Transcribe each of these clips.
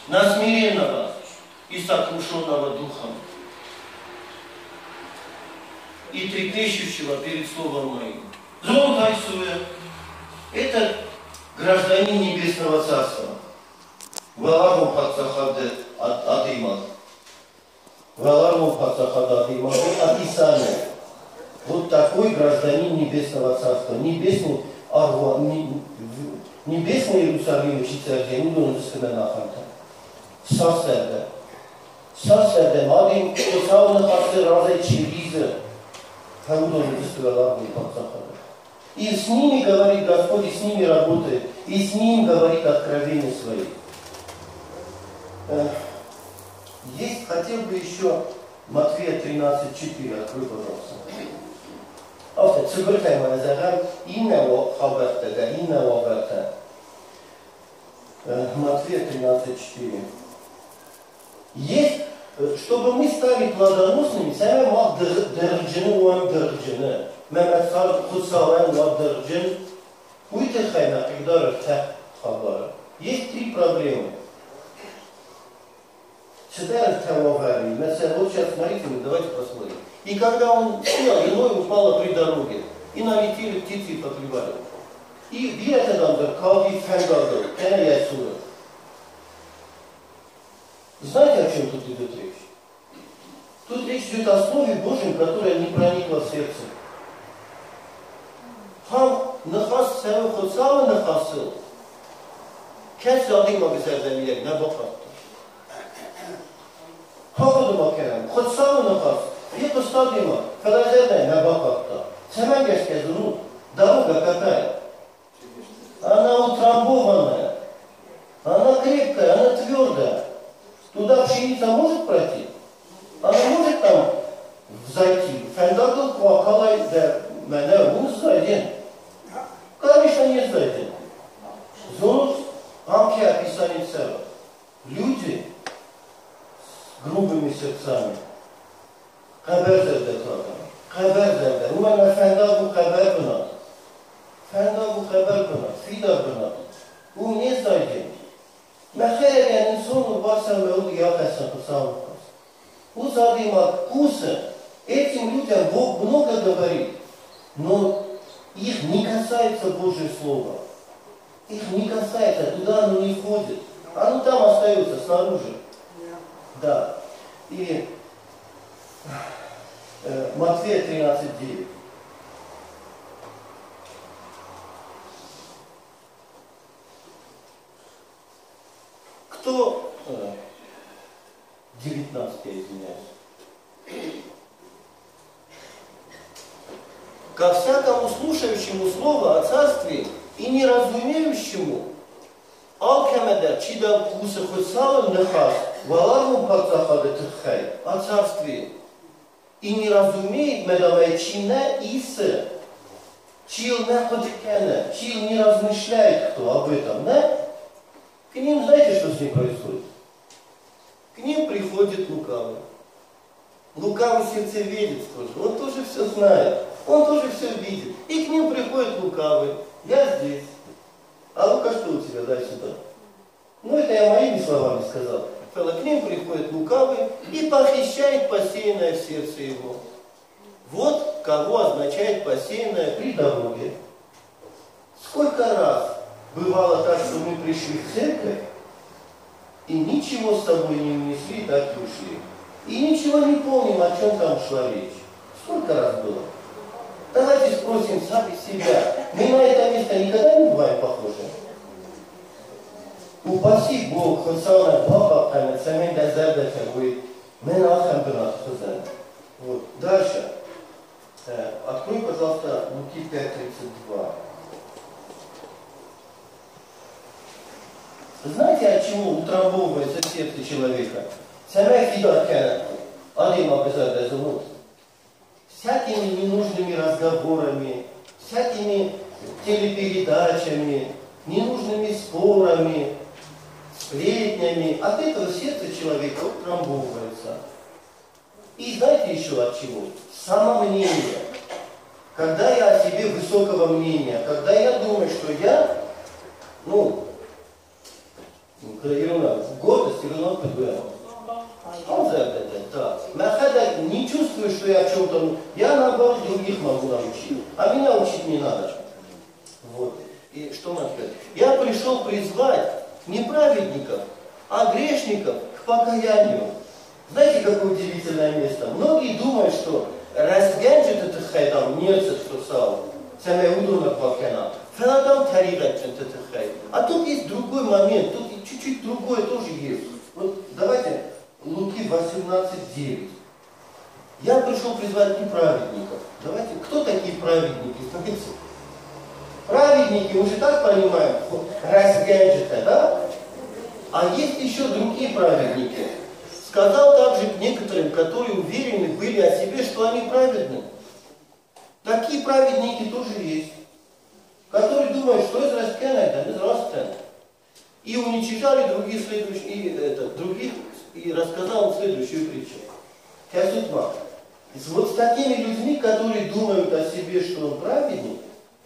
на смиренного и сокрушенного духом, и трепещущего перед словом моим. Зон Тайсуя – это гражданин Небесного Царства. Валару Пацахаде Адимат. Валару Пацахаде Адимат. Описание. Вот такой гражданин Небесного Царства. Небесный Арва, Небесный Иерусалим, Чицерде, не должен сказать Сасерде. Сасерде, Мадим, Осауна Хасе Разе Чириза. И с ними говорит Господь, и с ними работает, и с ним говорит откровения свои. Есть, хотел бы еще Матфея 13:4, открой, пожалуйста. Автор, цибртай маназагам, инного хабартага, инного барта. Матфея 13:4. Есть, чтобы мы стали плодоносными, сами мак дырджины, уам дырджины. Мемет Хусален уам дырджин. Уйте хайна, когда ртах хабара. Есть три проблемы. Читаем Тававари. Вот сейчас смотрите, давайте посмотрим. И когда он сел, иной упало при дороге. И налетели птицы и поклевали. И где-то там, Калви Фенгалдо, это я отсюда. Знаете, о чем тут идет речь? Тут речь идет о Слове Божьем, которое не проникло в сердце. Хам нахас севе хоцава нахасил. Кэс адима бисердемиек набахаттır. Hakkıdıma kerem. Хоцава нахас. Это стадима. Фелазердей набахаттır. Семенгешке зунут. Дорога какая? Она утрамбованная. Она крепкая, она твердая. Туда пшеница может пройти? Она может там зайти? Фендагл квакалай да мене он зайдет. Конечно, не зайдет. Зонус амки описание целого. Люди с грубыми сердцами. Хаберзерде тладам. Хаберзерде. У меня фендагл хабер бынат. Фендагл хабер бынат. Фидар бынат. У не зайдет. Мехерен инсону басам меуд яхасан хусам. Узадима вкуса. Этим людям Бог много говорит, но их не касается Божье Слово. Их не касается, туда оно не входит. Оно там остается, снаружи. Да. И Матфея 13:9. Кто... 19, я извиняюсь. Ко всякому слушающему слово о царстве и не разумеющему, алкемеда чида вкуса хосала нахас, валарму пацахада тхай, о царстве, и не разумеет медамай чина иса, чил не ходикена, чил не размышляет кто об этом, да? К ним знаете, что с ним происходит? К ним приходит лукавый. Лукавый сердцеведец тоже. Он тоже все знает. Он тоже все видит. И к ним приходит лукавый. Я здесь. А Лука, что у тебя? Дай сюда. Ну, это я моими словами сказал. К ним приходит лукавый и похищает посеянное в сердце его. Вот кого означает посеянное при дороге. Сколько раз бывало так, что мы пришли в церковь, и ничего с собой не унесли, так и ушли. И ничего не помним, о чем там шла речь. Сколько раз было? Давайте спросим сами себя. Мы на это место никогда не бываем похожи. Упаси Бог, Хосана Баба, Камецамин Дазердата будет. Мы на Ахамбинат Хозан. Вот. Дальше. Открой, пожалуйста, Луки 5:32. Знаете, от чего утрамбовывается сердце человека? Всякими ненужными разговорами, всякими телепередачами, ненужными спорами, сплетнями. От этого сердце человека утрамбовывается. И знаете еще от чего? Самомнение. Когда я о себе высокого мнения, когда я думаю, что я, Гордость и равно ПГМ. Он за это, да. Я не чувствую, что я в чем-то... Я, наоборот, других могу научить. А меня учить не надо. Вот. И что нам сказать? Я пришел призвать не праведников, а грешников к покаянию. Знаете, какое удивительное место? Многие думают, что разгянчит это хай, там, нерцет, что сау, самое удобное покаяна. Фенадам таригатчит это хай. А тут есть другой момент, тут чуть-чуть другое тоже есть. Вот давайте Луки 18:9. Я пришел призвать не праведников. Давайте, кто такие праведники? Смотрите. Праведники, мы же так понимаем, разгянчита, да? А есть еще другие праведники. Сказал также к некоторым, которые уверены были о себе, что они праведны. Такие праведники тоже есть. Которые думают, что из раскена, да, из раскена. И уничижали других, и рассказал им следующую притчу. Вот с такими людьми, которые думают о себе, что он праведник,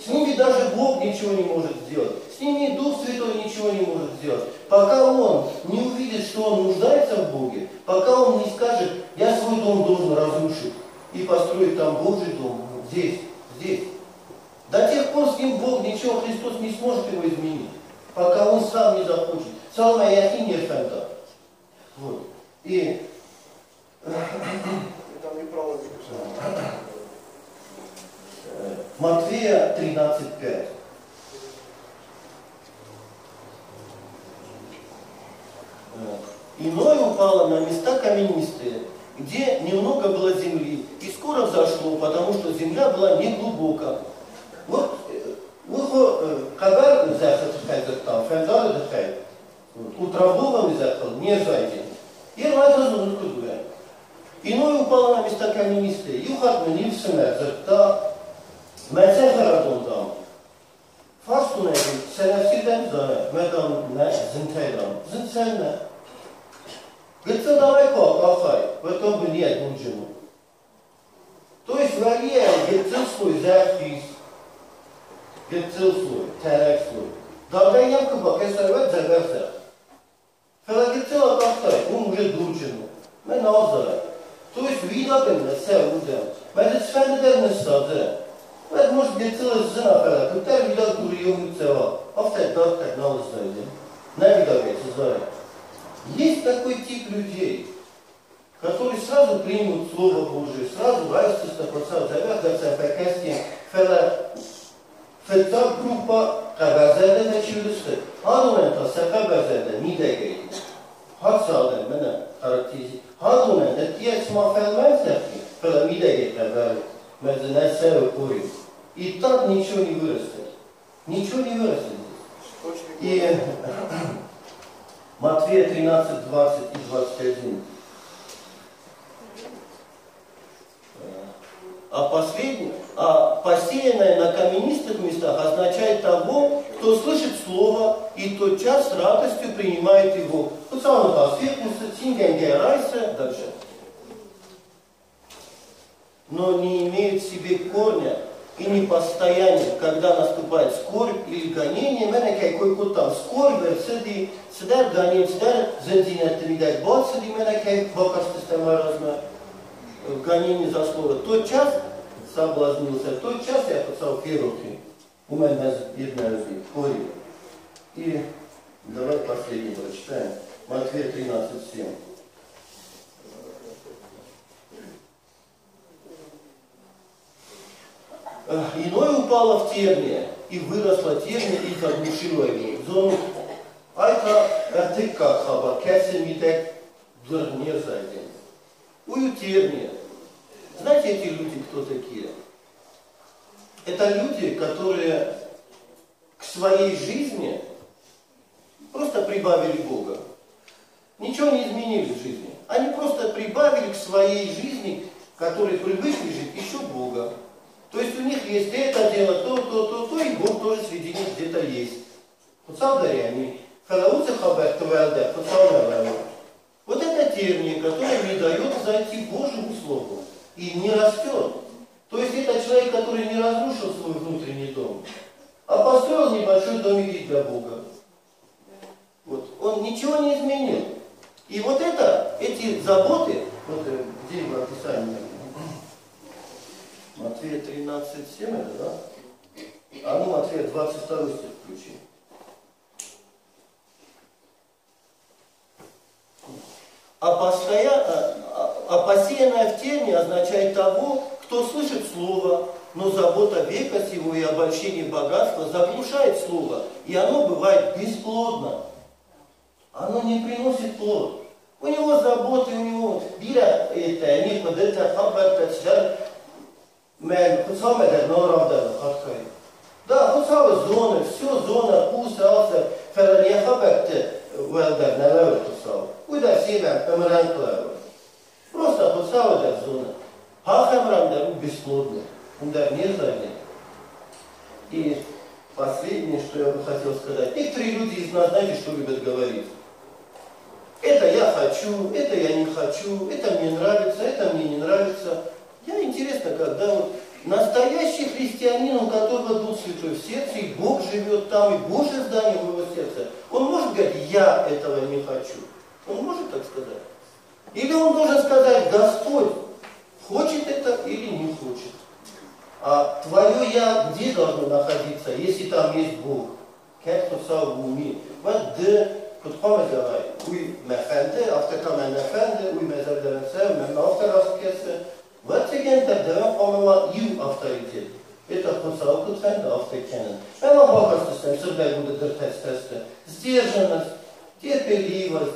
с ними даже Бог ничего не может сделать. С ними Дух Святой ничего не может сделать. Пока он не увидит, что он нуждается в Боге, пока он не скажет, я свой дом должен разрушить и построить там Божий дом, здесь. До тех пор с ним Бог ничего, Христос не сможет его изменить, пока он сам не захочет. Салма яхи не фэнта. Вот. И... Там неправильно записано. Матфея 13:5. Иное упало на места каменистые, где немного было земли, и скоро взошло, потому что земля была неглубока. Вот, когда там, утробован захал, не зайден. И разум кудуя. Иное упало на места каменистые, и ухатмени в семерзерта, Мәзәхәратондан, фастунайдың сәләфсиден зая, мәдам нә зинтайдан, зинтсәннә. Гыцэ давай кахай, в этом бы нет нужно. То есть варьян гыцэ свой захис, гыцэ свой, тәрәк свой. Далдай ямка бак, эсәрвәт зәгәрсә. Фәлә гыцэ лакахай, он уже дурчину, мен азай. То есть видабен нә сәуден, мәдет сфәндеден нә саде. Это может быть целая зона, когда видал курием цела, автор так на узнали, на видовец знает. Есть такой тип людей, которые сразу примут Слово Божие, сразу райствуются под сам завязываются по касте, фетта группа, кабазерде на чудесты, адумен-то сакабазерде не дегает. Хатсалден мене характизи, адумен, это я смафелменсерки, фела не дегает кабазерде. И так ничего не вырастет. Ничего не вырастет здесь. И Матфея 13, 20 и 21. А посеянное на каменистых местах означает того, кто слышит слово и тотчас с радостью принимает его. Дальше. Но не имеют в себе корня и не постояние, когда наступает скорбь или гонение, мене какой-то там скорбь, сиди, сидят гонение, сидят зензинят, видать, бот сиди, мене какой бокарство система разная, гонение за слово. Тот час соблазнился, тот час я писал феруки, у меня jedna разби, кори. И давай последний прочитаем, Матфея 13:7. Иное упало в терния, и выросла терния, и заглушила его. Зону айка артыка хаба, кесемитек не зайден. Ую терния. Знаете эти люди, кто такие? Это люди, которые к своей жизни просто прибавили Бога. Ничего не изменили в жизни. Они просто прибавили к своей жизни, которые привыкли жить, еще Бога. То есть у них есть это дело, то, и Бог тоже среди них где-то есть. Вот это терния, которая не дает зайти Божьему Слову и не растет. То есть это человек, который не разрушил свой внутренний дом, а построил небольшой домик для Бога. Вот он ничего не изменил. И вот эти заботы, вот где в описании, Матфея 13:7, это, да? А ну, Матфея 22 стих включи. А посеянное в терне означает того, кто слышит слово, но забота века сего и обольщение богатства заглушает слово, и оно бывает бесплодно. Оно не приносит плод. У него заботы, у него бира это, не под это, да, хусава зоны, все зона, хусава, феральяхаберте, уэлдер, налево хусава. Уйда семя, эмранклево. Просто хусава да зона. Хахамрам бесплодный. Он даже не знает. И последнее, что я бы хотел сказать. Некоторые люди из нас, знаете, что любят говорить? Это я хочу, это я не хочу, это мне нравится, это мне не нравится. Я интересно, когда вот настоящий христианин, у которого Дух Святой в сердце, и Бог живет там, и Божье здание в его сердце, он может говорить, я этого не хочу? Он может так сказать? Или он должен сказать, Господь хочет это или не хочет? А твое я где должно находиться, если там есть Бог? Как то сам в уме? Вот да, подхвамы давай. Уй мефенде, автокамен мефенде, уй мезердеренсе, мен автораскесе. Вот tegen тогда помимо ю авторитет. Это подсал кутфенде автокенен. Мема богатство, сырдай будет дертестесте. Сдержанность, терпеливость,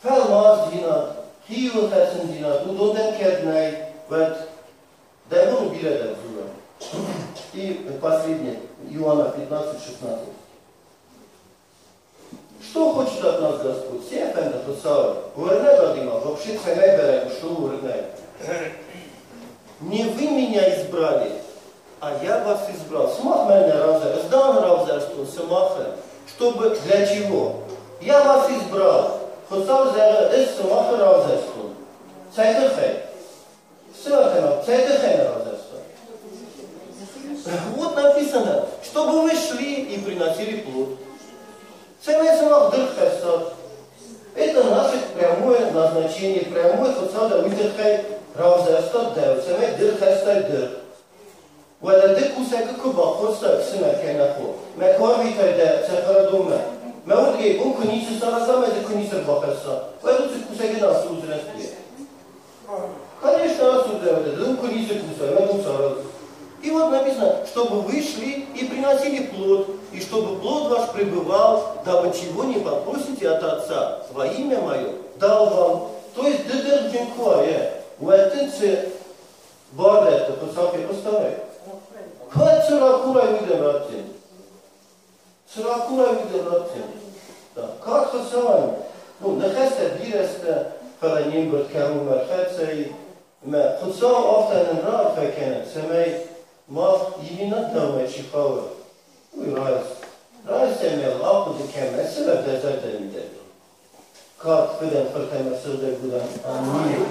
фелмаз дина, хиотесен дина, удоден кедней, вот. Дай Богу билет отсюда. И последнее, Иоанна 15:16. Что хочет от нас Господь? Все это писали. Увернет Адима, вообще ценой берет, что увернет. Не вы меня избрали, а я вас избрал. Смах меня равзер, сдан равзер, что самаха. Чтобы для чего? Я вас избрал. Хотел зера, эс самаха равзер, что. Цайдахай. Вот написано, чтобы вы шли и приносили плод. Это наше прямое назначение, прямое социальное выдержание равзерства дел, семей дырхайстай дыр. Валады кусайка куба, хоста, сына кайнаху. Меквавитай де цехарадуме. Меудгей, он кунисы саразам, это кунисер бахайса. Валады кусайка нас узренстве. Конечно, и вот написано, чтобы вы шли и приносили плод, и чтобы плод ваш пребывал, дабы чего не попросите от Отца во имя Мое, дал вам. То есть, это посылки поставляет. Как циракура виден ратин? Циракура виден ратин. Как посылаем? Ну, нахеста биреста, فلنيمبر كانوا مرخصي ما خصوصا أفتن الرأي فكانت سماي ما يبينتنا ما يشوفوا ويراس سماي الله قد كان السبب ده زاد المدة كات بدن فرتم السوداء بدن آمين